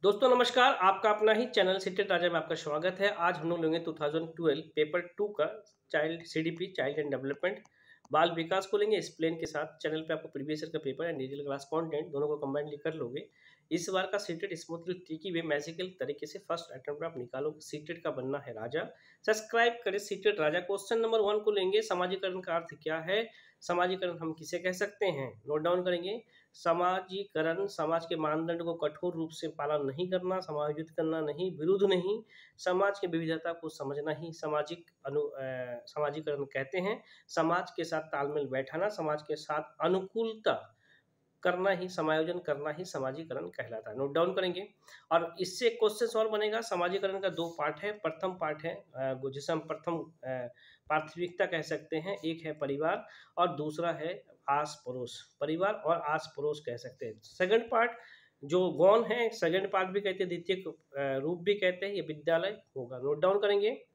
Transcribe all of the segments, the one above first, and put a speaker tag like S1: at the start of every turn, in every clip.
S1: दोस्तों नमस्कार, आपका अपना ही चैनल सीटेट राजा में आपका स्वागत है। आज हम लोग लेंगे 2012 पेपर 2 का child CDP child and development बाल विकास को लेंगे एक्सप्लेन के साथ। चैनल पे आपको प्रीवियस ईयर का paper and detail class content दोनों को कंबाइनली कर लोगे। इस बार का सीटेट स्मूथली ट्रिकी वे मैजिकल तरीके से फर्स्ट अटेम्प्ट में आप निकालोगे। सीटेट का बनना है राजा। सब्सक्राइब करें सीटेट राजा। क्वेश्चन नंबर 1 को लेंगे, समाजीकरण का अर्थ क्या है। समाजीकरण हम किसे कह सकते हैं, नोट डाउन करेंगे। समाजीकरण समाज के मानदंड को कठोर रूप से पालन नहीं करना, समायोजित करना नहीं, विरुद्ध नहीं, समाज की विविधता को समझना ही समाजीकरण कहते हैं। समाज के साथ तालमेल बैठाना, समाज के साथ अनुकूलता करना ही, समायोजन करना ही समाजीकरण कहलाता है। नोट डाउन करेंगे। और इससे क्वेश्चन और बनेगा। समाजीकरण का 2 पार्ट है। प्रथम पार्ट है जिसे हम प्रथम प्राथमिकता कह सकते हैं। एक है परिवार और दूसरा है आस पड़ोस। परिवार और आस पड़ोस कह सकते हैं। सेकंड पार्ट जो गौण है, सेकंड पार्ट भी कहते हैं, द्वितीय रूप भी कहते हैं, ये विद्यालय होगा। नोट डाउन करेंगे।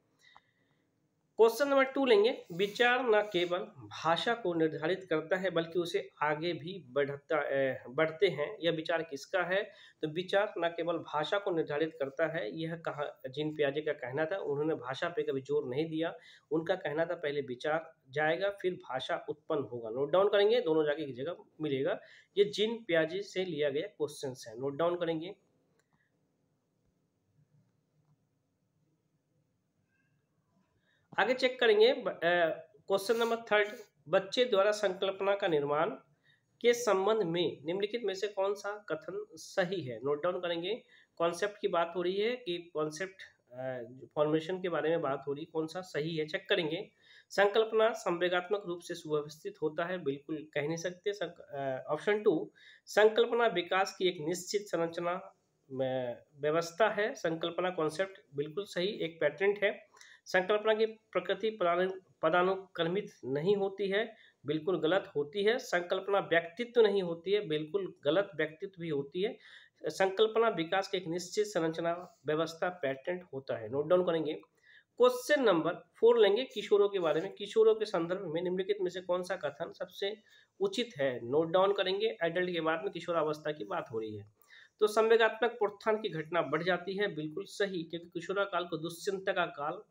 S1: क्वेश्चन नंबर 2 लेंगे। विचार न केवल भाषा को निर्धारित करता है बल्कि उसे आगे भी बढ़ते हैं। यह विचार किसका है, तो विचार न केवल भाषा को निर्धारित करता है, यह कहा जीन पियाजे का कहना था। उन्होंने भाषा पे कभी जोर नहीं दिया। उनका कहना था पहले विचार जाएगा फिर भाषा उत्पन्न होगा। नोट डाउन करेंगे, दोनों जाके एक जगह मिलेगा। ये जीन पियाजे से लिया गया क्वेश्चन है। नोट डाउन करेंगे। आगे चेक करेंगे। क्वेश्चन नंबर 3, बच्चे द्वारा संकल्पना का निर्माण के संबंध में निम्नलिखित में से कौन सा कथन सही है। नोट डाउन करेंगे। कॉन्सेप्ट की बात हो रही है कि कॉन्सेप्ट फॉर्मेशन के बारे में बात हो रही है, कौन सा सही है चेक करेंगे। संकल्पना संवेगात्मक रूप से सुव्यवस्थित होता है, बिल्कुल कह नहीं सकते। ऑप्शन 2, संकल्पना विकास की एक निश्चित संरचना व्यवस्था है। संकल्पना कॉन्सेप्ट बिल्कुल सही, एक पैटर्न है। संकल्पना की प्रकृति पदानुक्रमित नहीं होती है, बिल्कुल गलत होती है। संकल्पना व्यक्तित्व नहीं होती है, बिल्कुल गलत, व्यक्तित्व भी होती है। संकल्पना विकास के एक निश्चित संरचना व्यवस्था पैटर्न होता है। नोट डाउन करेंगे। क्वेश्चन नंबर 4 लेंगे, किशोरों के बारे में। किशोरों के संदर्भ में निम्नलिखित में से कौन सा कथन सबसे उचित है। नोट डाउन करेंगे। एडल्ट के बाद में किशोरावस्था की बात हो रही है। तो संवेगात्मक प्रोत्थान की घटना बढ़ जाती है, बिल्कुल सही, क्योंकि किशोरा काल को दुश्चिंता का काल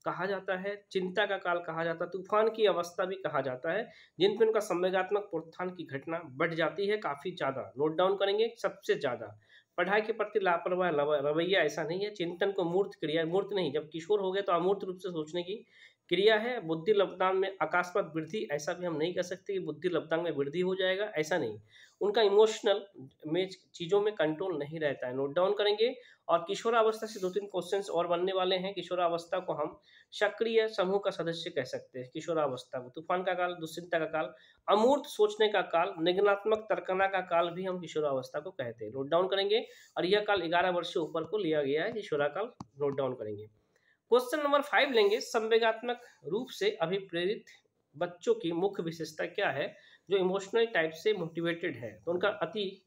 S1: कहा जाता है, चिंता का काल कहा जाता है, तूफान की अवस्था भी कहा जाता है, जिन पर उनका संवेगात्मक प्रोत्थान की घटना बढ़ जाती है काफी ज्यादा। नोट डाउन करेंगे। सबसे ज्यादा पढ़ाई के प्रति लापरवाह रवैया, ऐसा नहीं है। चिंतन को मूर्त क्रिया, मूर्त नहीं, जब किशोर हो गए तो अमूर्त रूप से सोचने की क्रिया है। बुद्धि लब्धांग में अकस्मात वृद्धि, ऐसा भी हम नहीं कह सकते कि बुद्धि लब्धांग में वृद्धि हो जाएगा, ऐसा नहीं। उनका इमोशनल में चीजों में कंट्रोल नहीं रहता है। नोट डाउन करेंगे। और किशोरावस्था से 2-3 क्वेश्चंस और बनने वाले हैं। किशोरावस्था को हम सक्रिय समूह का सदस्य कह सकते हैं। किशोरावस्था को तूफान का काल, दुश्चिंता का काल, अमूर्त सोचने का काल, निगनात्मक तर्कना का काल भी हम किशोरावस्था को कहते हैं। नोट डाउन करेंगे। और यह काल 11 वर्ष से ऊपर को लिया गया है, किशोरा काल। नोट डाउन करेंगे। क्वेश्चन नंबर 5 लेंगे। संवेगात्मक रूप से अभिप्रेरित बच्चों की मुख्य विशेषता क्या है, जो इमोशनल टाइप से मोटिवेटेड है। तो उनका अति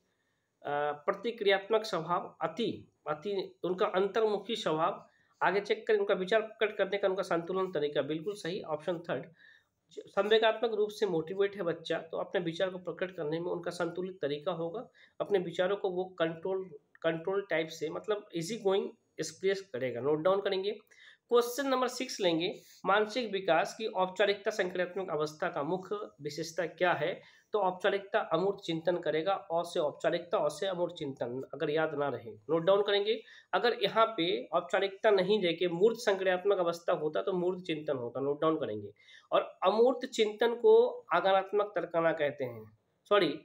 S1: प्रतिक्रियात्मक स्वभाव, अति अति उनका अंतर्मुखी स्वभाव। आगे चेक करें। उनका विचार प्रकट करने का उनका संतुलन तरीका, बिल्कुल सही, ऑप्शन 3। संवेगात्मक रूप से मोटिवेट है बच्चा, तो अपने विचार को प्रकट करने में उनका संतुलित तरीका होगा। अपने विचारों को वो कंट्रोल टाइप से, मतलब इजी गोइंग एक्सप्रेस करेगा। नोट डाउन करेंगे। क्वेश्चन नंबर 6 लेंगे। मानसिक विकास की औपचारिकता संक्रियात्मक अवस्था का मुख्य विशेषता क्या है। तो औपचारिकता अमूर्त चिंतन करेगा, और से औपचारिकता, और से अमूर्त चिंतन, अगर याद ना रहे। नोट डाउन करेंगे। अगर यहाँ पे औपचारिकता नहीं देके मूर्त संक्रियात्मक अवस्था होता तो मूर्त चिंतन होता। नोट डाउन करेंगे। और अमूर्त चिंतन को आगानात्मक तर्कना कहते हैं, सॉरी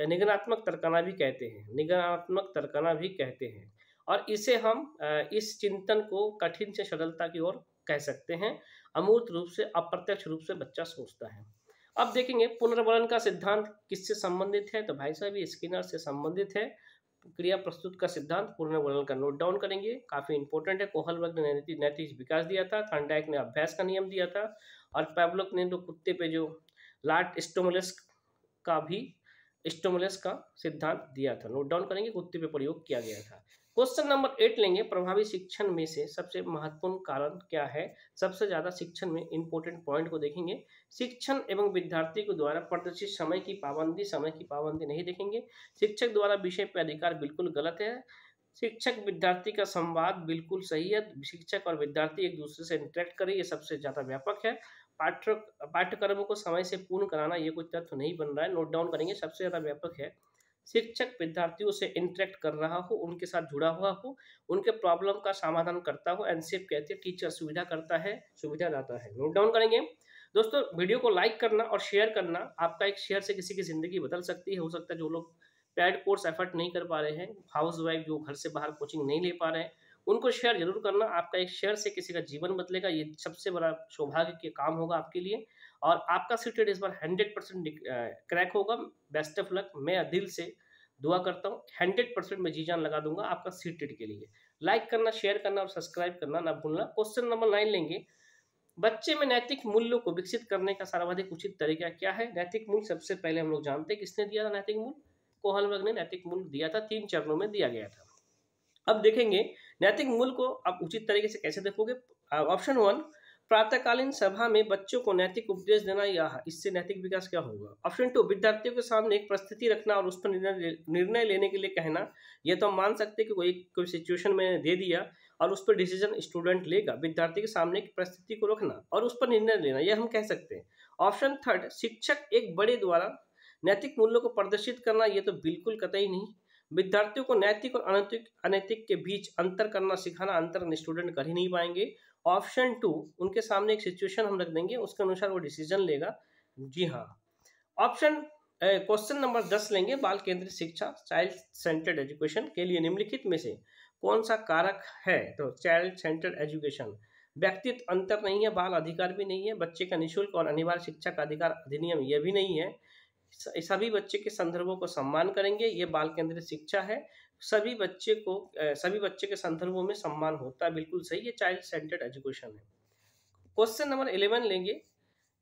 S1: निगनात्मक तर्कना भी कहते हैं, निगनात्मक तर्कना भी कहते हैं। और इसे हम इस चिंतन को कठिन से सरलता की ओर कह सकते हैं। अमूर्त रूप से, अप्रत्यक्ष रूप से बच्चा सोचता है। अब देखेंगे पुनर्वलन का सिद्धांत किससे संबंधित है, तो भाई साहब ये स्किनर से संबंधित है। क्रिया प्रस्तुत का सिद्धांत पुनर्वलन का। नोट डाउन करेंगे, काफी इंपॉर्टेंट है। कोहलबर्ग ने नैतिक विकास दिया था, थॉर्नडाइक ने अभ्यास का नियम दिया था, और पैवलोव ने जो कुत्ते पे जो लाट स्टोमुलस का सिद्धांत दिया था। नोट डाउन करेंगे, कुत्ते पे प्रयोग किया गया था। क्वेश्चन नंबर 8 लेंगे। प्रभावी शिक्षण में से सबसे महत्वपूर्ण कारण क्या है। सबसे ज्यादा शिक्षण में इंपॉर्टेंट पॉइंट को देखेंगे। शिक्षण एवं विद्यार्थी को द्वारा प्रदर्शित समय की पाबंदी नहीं देखेंगे। शिक्षक द्वारा विषय पर अधिकार, बिल्कुल गलत है। शिक्षक विद्यार्थी का संवाद बिल्कुल सही है। शिक्षक और विद्यार्थी एक दूसरे से इंटरेक्ट करें, ये सबसे ज्यादा व्यापक है। पाठ्य पाठ्यक्रमों को समय से पूर्ण कराना, ये कोई तथ्य नहीं बन रहा है, नोट डाउन करेंगे, सबसे ज्यादा व्यापक है। शिक्षक विद्यार्थियों से इंटरेक्ट कर रहा हो, उनके साथ जुड़ा हुआ हो, उनके प्रॉब्लम का समाधान करता हो, एनसीएफ कहते हैं टीचर सुविधा करता है, सुविधा लाता है, नोट डाउन करेंगे। दोस्तों वीडियो को लाइक करना और शेयर करना, आपका एक शेयर से किसी की जिंदगी बदल सकती है। हो सकता है जो लोग पेड कोर्स एफर्ट नहीं कर पा रहे हैं, हाउस वाइफ जो घर से बाहर कोचिंग नहीं ले पा रहे हैं, उनको शेयर जरूर करना। आपका एक शेयर से किसी का जीवन बदलेगा, ये सबसे बड़ा सौभाग्य के काम होगा आपके लिए। और आपका सीटेड इस बार 100% क्रैक होगा। बेस्ट ऑफ लक, मैं दिल से दुआ करता हूँ, 100% मैं जी जान लगा दूंगा आपका सीटेड के लिए। लाइक करना, शेयर करना और सब्सक्राइब करना ना भूलना। क्वेश्चन नंबर 9 लेंगे, बच्चे में नैतिक मूल्यों को विकसित करने का सर्वाधिक उचित तरीका क्या है। नैतिक मूल्य सबसे पहले हम लोग जानते हैं किसने दिया था नैतिक मूल्य, कोहलबर्ग ने नैतिक मूल्य दिया था, 3 चरणों में दिया गया था। अब देखेंगे नैतिक मूल्य को आप उचित तरीके से कैसे देखोगे। ऑप्शन 1, प्रातःकालीन सभा में बच्चों को नैतिक उपदेश देना, या इससे नैतिक विकास क्या होगा। ऑप्शन 2, विद्यार्थियों के सामने एक परिस्थिति रखना और उस पर निर्णय लेने के लिए कहना। ये तो हम मान सकते हैं कि कोई सिचुएशन में दे दिया और उस पर डिसीजन स्टूडेंट लेगा। विद्यार्थी के सामने एक परिस्थिति को रखना और उस पर निर्णय लेना, यह हम कह सकते हैं। ऑप्शन 3, शिक्षक एक बड़े द्वारा नैतिक मूल्यों को प्रदर्शित करना, ये तो बिल्कुल कतई नहीं। विद्यार्थियों को नैतिक और अनैतिक अनैतिक के बीच अंतर करना सिखाना, अंतर स्टूडेंट कर ही नहीं पाएंगे। ऑप्शन 2, उनके सामने एक सिचुएशन हम रख देंगे, उसके अनुसार वो डिसीजन लेगा। जी हाँ। ऑप्शन क्वेश्चन नंबर 10 लेंगे, बाल केंद्रित शिक्षा, चाइल्ड सेंटर्ड एजुकेशन के लिए निम्नलिखित में से कौन सा कारक है। तो चाइल्ड सेंटर्ड एजुकेशन, व्यक्तित्व अंतर नहीं है, बाल अधिकार भी नहीं है, बच्चे का निःशुल्क और अनिवार्य शिक्षा का अधिकार अधिनियम यह भी नहीं है, सभी बच्चे के संदर्भों को सम्मान करेंगे, ये बाल केंद्रित शिक्षा है। सभी बच्चे के संदर्भों में सम्मान होता है, बिल्कुल सही, ये चाइल्ड सेंटर्ड एजुकेशन है। क्वेश्चन नंबर 11 लेंगे,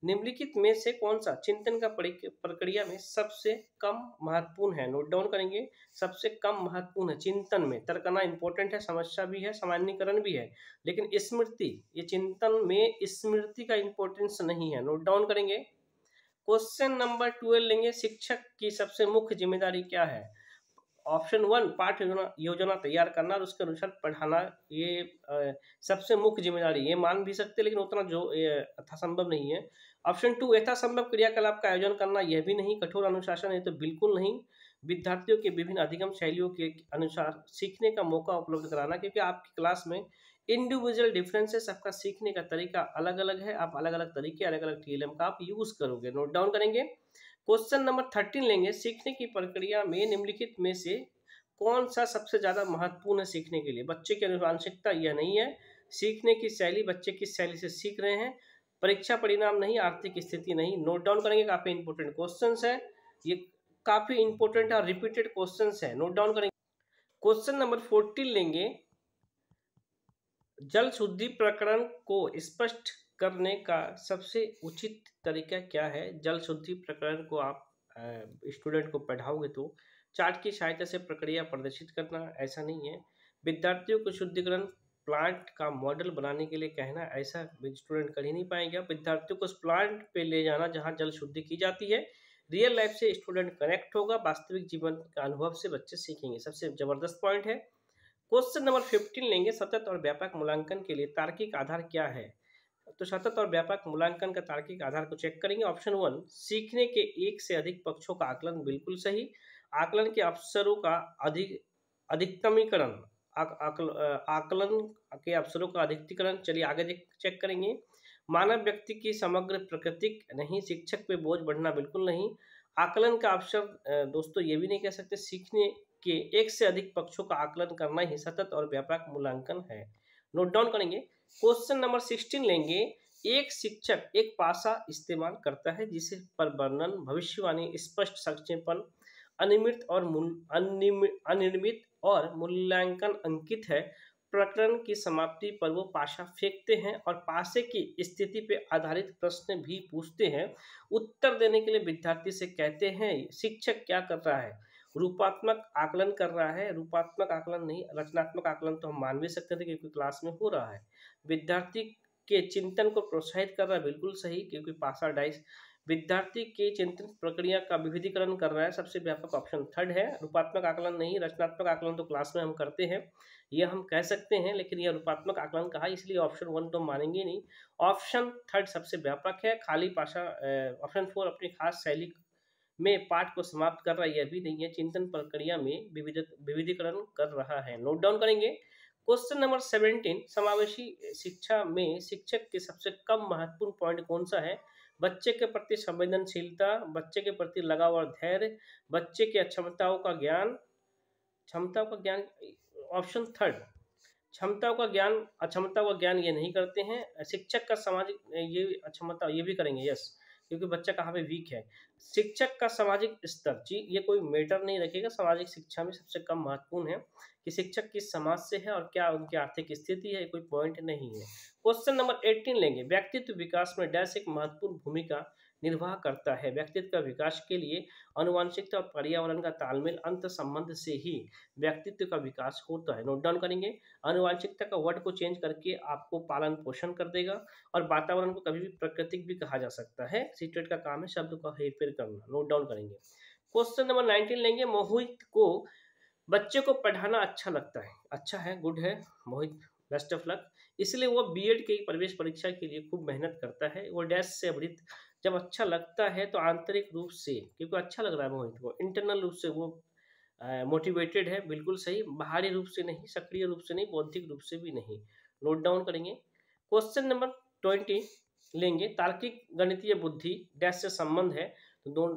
S1: निम्नलिखित में से कौन सा चिंतन का प्रक्रिया में सबसे कम महत्वपूर्ण है। नोट डाउन करेंगे, सबसे कम महत्वपूर्ण है चिंतन में। तर्कना इंपॉर्टेंट है, समस्या भी है, सामान्यीकरण भी है, लेकिन स्मृति, ये चिंतन में स्मृति का इंपॉर्टेंस नहीं है। नोट डाउन करेंगे। क्वेश्चन नंबर 12 लेंगे, शिक्षक की सबसे मुख्य जिम्मेदारी क्या है। ऑप्शन 1, पाठ योजना तैयार करना और उसके अनुसार पढ़ाना, ये सबसे मुख्य जिम्मेदारी, ये मान भी सकते लेकिन उतना जो यथासंभव नहीं है। ऑप्शन 2, यथासंभव क्रियाकलाप का आयोजन करना, यह भी नहीं। कठोर अनुशासन, ये तो बिल्कुल नहीं। विद्यार्थियों के विभिन्न अधिगम शैलियों के अनुसार सीखने का मौका उपलब्ध कराना, क्योंकि आपकी क्लास में इंडिविजुअल डिफरेंसेस, आपका सीखने का तरीका अलग अलग है, आप अलग अलग तरीके, अलग अलग टीएलएम का आप यूज करोगे। नोट डाउन करेंगे। क्वेश्चन नंबर 13 लेंगे, सीखने की प्रक्रिया में निम्नलिखित में से कौन सा सबसे ज्यादा महत्वपूर्ण है सीखने के लिए। बच्चे की अनुवांशिकता, यह नहीं है। सीखने की शैली, बच्चे किस शैली से सीख रहे हैं। परीक्षा परिणाम नहीं, आर्थिक स्थिति नहीं। नोट डाउन करेंगे, काफी इंपोर्टेंट क्वेश्चन है, ये काफी इंपोर्टेंट और रिपीटेड क्वेश्चन है, नोट डाउन करेंगे। क्वेश्चन नंबर 14 लेंगे, जल शुद्धि प्रकरण को स्पष्ट करने का सबसे उचित तरीका क्या है। जल शुद्धि प्रकरण को आप स्टूडेंट को पढ़ाओगे तो चार्ट की सहायता से प्रक्रिया प्रदर्शित करना, ऐसा नहीं है। विद्यार्थियों को शुद्धिकरण प्लांट का मॉडल बनाने के लिए कहना, ऐसा स्टूडेंट कर ही नहीं पाएंगे। विद्यार्थियों को उस प्लांट पे ले जाना जहाँ जल शुद्धि की जाती है। रियल लाइफ से स्टूडेंट कनेक्ट होगा, वास्तविक जीवन का अनुभव से बच्चे सीखेंगे, सबसे जबरदस्त पॉइंट है। क्वेश्चन नंबर 15 लेंगे, सतत और व्यापक मूल्यांकन के लिए तार्किक आधार क्या है। तो सतत और व्यापक मूल्यांकन का तार्किक आधार को चेक करेंगे। ऑप्शन 1, सीखने के एक से अधिक पक्षों का आकलन, बिल्कुल सही। आकलन के अवसरों का अधिकतमीकरण, आकलन के अवसरों का अधिकतमीकरण। चलिए आगे चेक करेंगे। मानव व्यक्ति की समग्र प्रकृतिक नहीं, शिक्षक पे बोझ बढ़ना, बिल्कुल नहीं। आकलन का अवसर, दोस्तों ये भी नहीं कह सकते, सीखने के एक से अधिक पक्षों का आकलन करना ही सतत और व्यापक मूल्यांकन है। नोट डाउन करेंगे। क्वेश्चन नंबर 16 लेंगे, एक शिक्षक एक पासा इस्तेमाल करता है जिसे पर वर्णन, भविष्यवाणी, स्पष्ट संक्षेपण, अनिर्मित और मूल्यांकन अंकित है। प्रकरण की समाप्ति पर वो पासा फेंकते हैं और पासे की स्थिति पे आधारित प्रश्न भी पूछते हैं। उत्तर देने के लिए विद्यार्थी से कहते हैं शिक्षक क्या कर रहा है, रूपात्मक आकलन कर रहा है। रूपात्मक आकलन नहीं, रचनात्मक आकलन तो हम मान भी सकते थे क्योंकि क्लास में हो रहा है। विद्यार्थी के चिंतन को प्रोत्साहित कर रहा है, बिल्कुल सही, क्योंकि पासा डाइस विद्यार्थी के चिंतन प्रक्रिया का विविधीकरण कर रहा है, सबसे व्यापक ऑप्शन थर्ड है। रूपात्मक आकलन नहीं, रचनात्मक आकलन तो क्लास में हम करते हैं, यह हम कह सकते हैं, लेकिन यह रूपात्मक आकलन कहा, इसलिए ऑप्शन 1 तो मानेंगे नहीं। ऑप्शन थर्ड सबसे व्यापक है। खाली भाषा ऑप्शन 4 अपनी खास शैली में पाठ को समाप्त कर रहा है, यह भी नहीं है। चिंतन प्रक्रिया में विविधीकरण कर रहा है। नोट डाउन करेंगे। क्वेश्चन नंबर 17, समावेशी शिक्षा में शिक्षक के सबसे कम महत्वपूर्ण पॉइंट कौन सा है? बच्चे के प्रति संवेदनशीलता, बच्चे के प्रति लगाव और धैर्य, बच्चे की क्षमताओं का ज्ञान, ऑप्शन थर्ड, क्षमताओं का ज्ञान, अक्षमता का ज्ञान ये नहीं करते हैं। शिक्षक का सामाजिक ये अक्षमता ये भी करेंगे, यस, क्योंकि बच्चा कहाँ पे वीक है। शिक्षक का सामाजिक स्तर, जी ये कोई मैटर नहीं रखेगा। सामाजिक शिक्षा में सबसे कम महत्वपूर्ण है कि शिक्षक किस समाज से है और क्या उनकी आर्थिक स्थिति है, कोई पॉइंट नहीं है। क्वेश्चन नंबर 18 लेंगे। व्यक्तित्व विकास में डैश एक महत्वपूर्ण भूमिका निर्वाह करता है। व्यक्तित्व का विकास के लिए आनुवंशिकता और पर्यावरण का तालमेल अंत संबंध से ही व्यक्तित्व का विकास होता है। नोट डाउन करेंगे। आनुवंशिकता का वर्ड को चेंज करके आपको पालन पोषण कर देगा, और वातावरण को कभी भी प्राकृतिक भी कहा जा सकता है। सीटेट का काम है शब्द का हेरफेर करना। नोट डाउन करेंगे। क्वेश्चन नंबर 19 लेंगे। मोहित को बच्चे को पढ़ाना अच्छा लगता है, अच्छा है, गुड है मोहित, बेस्ट ऑफ लक। इसलिए वो बीएड की प्रवेश परीक्षा के लिए खूब मेहनत करता है। वो डैश से अवृत, जब अच्छा लगता है तो आंतरिक रूप से, क्योंकि अच्छा लग रहा है मोहित को, इंटरनल रूप से वो मोटिवेटेड है, बिल्कुल सही। बाहरी रूप से नहीं, सक्रिय रूप से नहीं, बौद्धिक रूप से भी नहीं। नोट डाउन करेंगे। क्वेश्चन नंबर 20 लेंगे। तार्किक गणितीय बुद्धि डैश से संबंध है, तो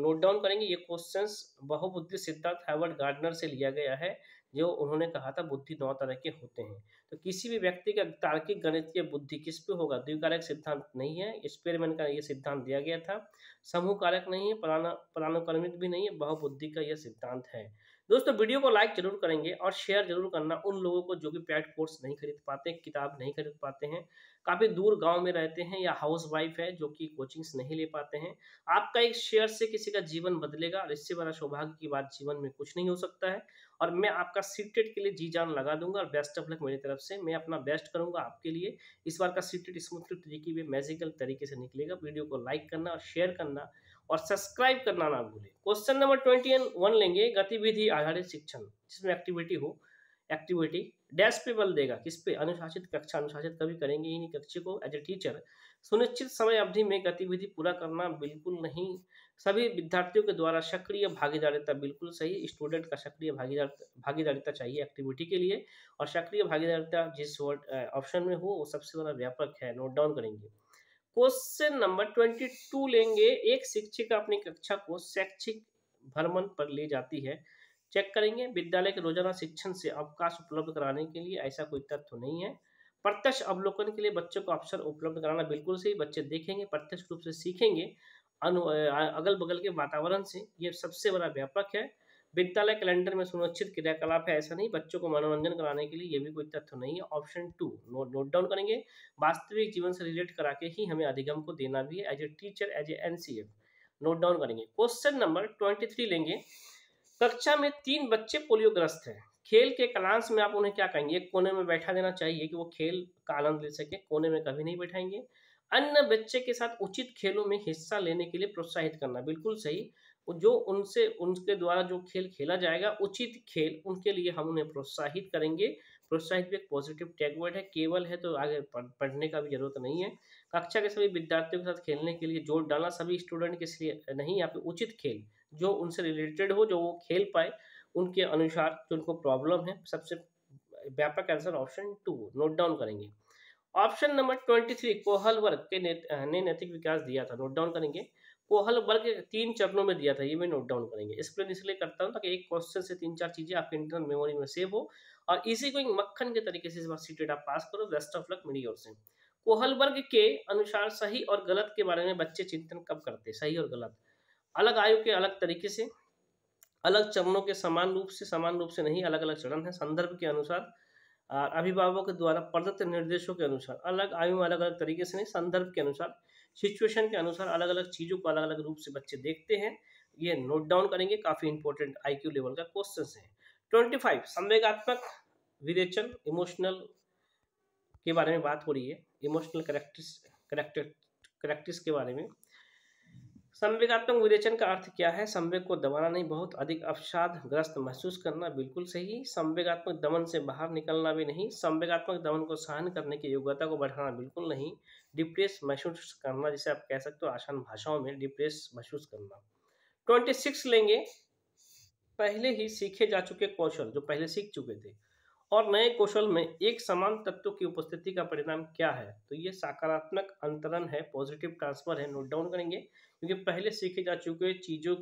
S1: नोट डाउन करेंगे। ये क्वेश्चंस बहुबुद्धि सिद्धांत हार्वर्ड गार्डनर से लिया गया है, जो उन्होंने कहा था बुद्धि 9 तरह के होते हैं। तो किसी भी व्यक्ति का तार्किक गणितीय बुद्धि किस पे होगा? द्विकारक सिद्धांत नहीं है, एक्सपेरिमेंट का ये सिद्धांत दिया गया था। समूह कारक नहीं है, परानुक्रमिक भी नहीं है, बहुबुद्धि का यह सिद्धांत है। दोस्तों वीडियो को लाइक जरूर करेंगे और शेयर जरूर करना उन लोगों को जो कि पैड कोर्स नहीं खरीद पाते, किताब नहीं खरीद पाते हैं, काफ़ी दूर गांव में रहते हैं, या हाउस वाइफ है जो कि कोचिंग्स नहीं ले पाते हैं। आपका एक शेयर से किसी का जीवन बदलेगा, और इससे बड़ा सौभाग्य की बात जीवन में कुछ नहीं हो सकता है। और मैं आपका सीटेट के लिए जी जान लगा दूंगा, और बेस्ट ऑफ लक मेरी तरफ से। मैं अपना बेस्ट करूंगा आपके लिए। इस बार का सीटेट स्मूथली तरीके में मैजिकल तरीके से निकलेगा। वीडियो को लाइक करना और शेयर करना और सब्सक्राइब करना ना भूलें। क्वेश्चन नंबर 21 लेंगे। गतिविधि आधारित शिक्षण, जिसमें एक्टिविटी हो, एक्टिविटी डैश पे बल देगा, किस पे? अनुशासित कक्षा। अनुशासित कभी करेंगे ही नहीं कक्षा को एज ए टीचर। सुनिश्चित समय अवधि में गतिविधि पूरा करना, बिल्कुल नहीं। सभी विद्यार्थियों के द्वारा सक्रिय भागीदारिता, बिल्कुल सही। स्टूडेंट का सक्रिय भागीदारिता चाहिए एक्टिविटी के लिए, और सक्रिय भागीदारिता जिस ऑप्शन में हो वो सबसे बड़ा व्यापक है। नोट डाउन करेंगे। क्वेश्चन नंबर 22 लेंगे। एक शिक्षिका अपनी कक्षा को शैक्षिक भ्रमण पर ले जाती है, चेक करेंगे। विद्यालय के रोजाना शिक्षण से अवकाश उपलब्ध कराने के लिए, ऐसा कोई तथ्य नहीं है। प्रत्यक्ष अवलोकन के लिए बच्चों को अवसर उपलब्ध कराना, बिल्कुल सही। बच्चे देखेंगे, प्रत्यक्ष रूप से सीखेंगे अगल बगल के वातावरण से, ये सबसे बड़ा व्यापक है। विद्यालय कैलेंडर में सुनिश्चित क्रियाकलाप है, ऐसा नहीं। बच्चों को मनोरंजन कराने के लिए, ये भी कोई तथ्य नहीं है। ऑप्शन 2 नोट डाउन करेंगे। वास्तविक जीवन से रिलेट करा के ही हमें अधिगम को देना भी है, as a teacher, as a NCF. Note down करेंगे। क्वेश्चन नंबर 23 लेंगे। कक्षा में 3 बच्चे पोलियोग्रस्त हैं। खेल के क्लास में आप उन्हें क्या कहेंगे? एक कोने में बैठा देना चाहिए कि वो खेल का आनंद ले सके, कोने में कभी नहीं बैठाएंगे। अन्य बच्चे के साथ उचित खेलों में हिस्सा लेने के लिए प्रोत्साहित करना, बिल्कुल सही। जो उनसे उनके द्वारा जो खेल खेला जाएगा, उचित खेल, उनके लिए हम उन्हें प्रोत्साहित करेंगे। प्रोत्साहित भी एक पॉजिटिव टैग वर्ड है, केवल है तो आगे पढ़ने का भी जरूरत नहीं है। कक्षा के सभी विद्यार्थियों के साथ खेलने के लिए जोर डालना, सभी स्टूडेंट के लिए नहीं, यहाँ पे उचित खेल जो उनसे रिलेटेड हो, जो वो खेल पाए उनके अनुसार, जो उनको प्रॉब्लम है। सबसे व्यापक आंसर ऑप्शन 2। नोट डाउन करेंगे। ऑप्शन नंबर 23 कोहल वर्ग के ने नैतिक विकास दिया था। नोट डाउन करेंगे। कोहल वर्ग 3 चरणों में दिया था, ये मैं नोट डाउन करेंगे। एक्सप्लेन इसलिए करता हूँ ताकि एक क्वेश्चन से 3-4 चीजें आपके इंटरनल मेमोरी में सेव हो, और इसी को मक्खन के तरीके से इस बार सीटेट आप पास करो। बेस्ट ऑफ लक मेरी ओर से। कोहल वर्ग के अनुसार सही और गलत के बारे में बच्चे चिंतन कब करते? सही और गलत अलग आयु के अलग तरीके से, अलग चरणों के समान रूप से नहीं, अलग अलग चरण है। संदर्भ के अनुसार, अभिभावक के द्वारा प्रदत्त निर्देशों के अनुसार, अलग आयु में अलग अलग तरीके से नहीं, संदर्भ के अनुसार, सिचुएशन के अनुसार अलग अलग चीजों को अलग अलग रूप से बच्चे देखते हैं। ये नोट डाउन करेंगे, काफी इंपॉर्टेंट आईक्यू लेवल का क्वेश्चन है। 25 संवेगात्मक विवेचन, इमोशनल के बारे में बात हो रही है, इमोशनल करेक्टर्स के बारे में। संवेगात्मक विरेचन का अर्थ क्या है? संवेग को दबाना नहीं, बहुत अधिक अवसाद ग्रस्त महसूस करना, बिल्कुल सही। संवेगात्मक दमन से बाहर निकलना भी नहीं। संवेगात्मक दमन को सहन करने की योग्यता को बढ़ाना, बिल्कुल नहीं। डिप्रेस महसूस करना, जिसे आप कह सकते हो आसान भाषाओं में डिप्रेस महसूस करना। 26 लेंगे, पहले ही सीखे जा चुके कौशल, जो पहले सीख चुके थे, और नए कौशल में एक समान तत्व की उपस्थिति का परिणाम क्या है? तो ये सकारात्मक अंतरण है, पॉजिटिव ट्रांसफर है। नोट डाउन करेंगे, क्योंकि पहले सीखे जा चुके चीजों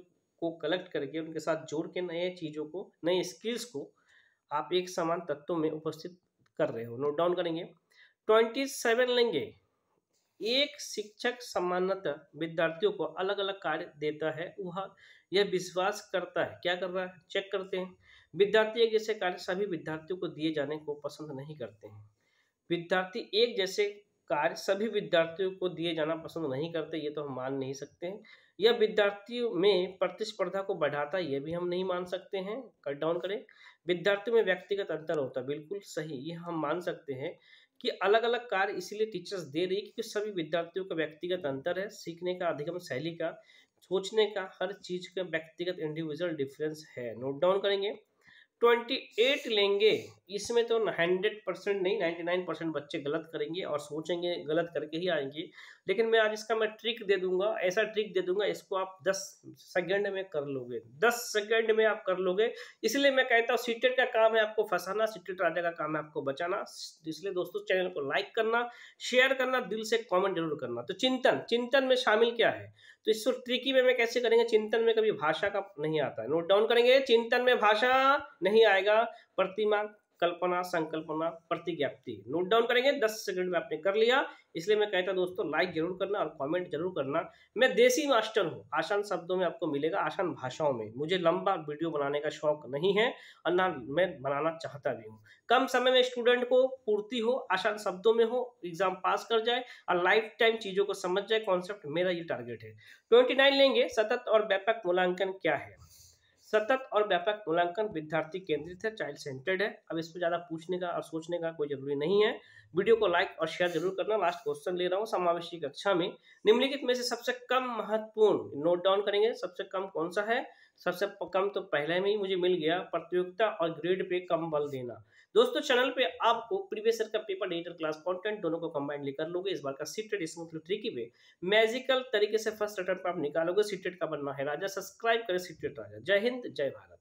S1: को कलेक्ट करके उनके साथ जोड़ के नए चीजों को, नए स्किल्स को आप एक समान तत्व में उपस्थित कर रहे हो। नोट डाउन करेंगे। 27 लेंगे, एक शिक्षक सामान्यतः विद्यार्थियों को अलग अलग कार्य देता है, वह यह विश्वास करता है, क्या कर रहा है, चेक करते हैं। विद्यार्थी एक जैसे कार्य सभी विद्यार्थियोयों को दिए जाने को पसंद नहीं करते हैं। विद्यार्थी एक जैसे कार्य सभी विद्यार्थियों को दिए जाना पसंद नहीं करते, ये तो हम मान नहीं सकते हैं। यह विद्यार्थियों में प्रतिस्पर्धा को बढ़ाता है, ये भी हम नहीं मान सकते हैं। कट डाउन करें। विद्यार्थियों में व्यक्तिगत अंतर होता है, बिल्कुल सही, ये हम मान सकते हैं कि अलग अलग कार्य इसलिए टीचर्स दे रही क्योंकि सभी विद्यार्थियों का व्यक्तिगत अंतर है, सीखने का, अधिगम शैली का, सोचने का, हर चीज का व्यक्तिगत इंडिविजुअल डिफरेंस है। नोट डाउन करेंगे। 28 लेंगे, इसमें तो 100% नहीं, 99% बच्चे गलत करेंगे और सोचेंगे गलत करके ही आएंगे, लेकिन मैं आज इसका मैं ट्रिक दे दूंगा, ऐसा ट्रिक दे दूंगा, इसको आप 10 सेकंड में कर लोगे, 10 सेकंड में आप कर लोगे। इसलिए मैं कहता हूँ सीटेट का काम है आपको फंसाना, सीटेट राजा का काम है आपको बचाना। इसलिए दोस्तों चैनल को लाइक करना, शेयर करना, दिल से कमेंट जरूर करना। तो चिंतन, चिंतन में शामिल क्या है, तो इसको ट्रिकी वे में कैसे करेंगे? चिंतन में कभी भाषा का नहीं आता है। नोट डाउन करेंगे। चिंतन में भाषा नहीं आएगा, प्रतिमा, कल्पना, संकल्पना, प्रतिज्ञप्ति। नोट डाउन करेंगे। 10 सेकंड में आपने कर लिया, इसलिए मैं कहता दोस्तों लाइक जरूर करना और कमेंट जरूर करना। मैं देसी मास्टर हूँ, आसान शब्दों में आपको मिलेगा, आसान भाषाओं में। मुझे लंबा वीडियो बनाने का शौक नहीं है और ना मैं बनाना चाहता भी हूँ। कम समय में स्टूडेंट को पूर्ति हो, आसान शब्दों में हो, एग्जाम पास कर जाए और लाइफ टाइम चीजों को समझ जाए, कॉन्सेप्ट, मेरा ये टारगेट है। 29 लेंगे, सतत और व्यापक मूल्यांकन क्या है? सतत और व्यापक मूल्यांकन विद्यार्थी केंद्रित है, चाइल्ड सेंटर्ड है। अब इस पर ज्यादा पूछने का और सोचने का कोई जरूरी नहीं है। वीडियो को लाइक और शेयर जरूर करना। लास्ट क्वेश्चन ले रहा हूँ, समावेशी कक्षा में निम्नलिखित में से सबसे कम महत्वपूर्ण, नोट डाउन करेंगे, सबसे कम कौन सा है? सबसे कम तो पहले में ही मुझे मिल गया, प्रतियोगिता और ग्रेड पे कम बल देना। दोस्तों चैनल पे आपको प्रीवियस ईयर का पेपर, डिजिटल क्लास कंटेंट दोनों को कंबाइंड कर लोगे। इस बार का सीटेट स्मूथली ट्रिकी वे मैजिकल तरीके से फर्स्ट अटेम्प्ट आप निकालोगे। सीटेट का बनना है राजा। सब्सक्राइब करें सीटेट राजा। जय हिंद, जय भारत।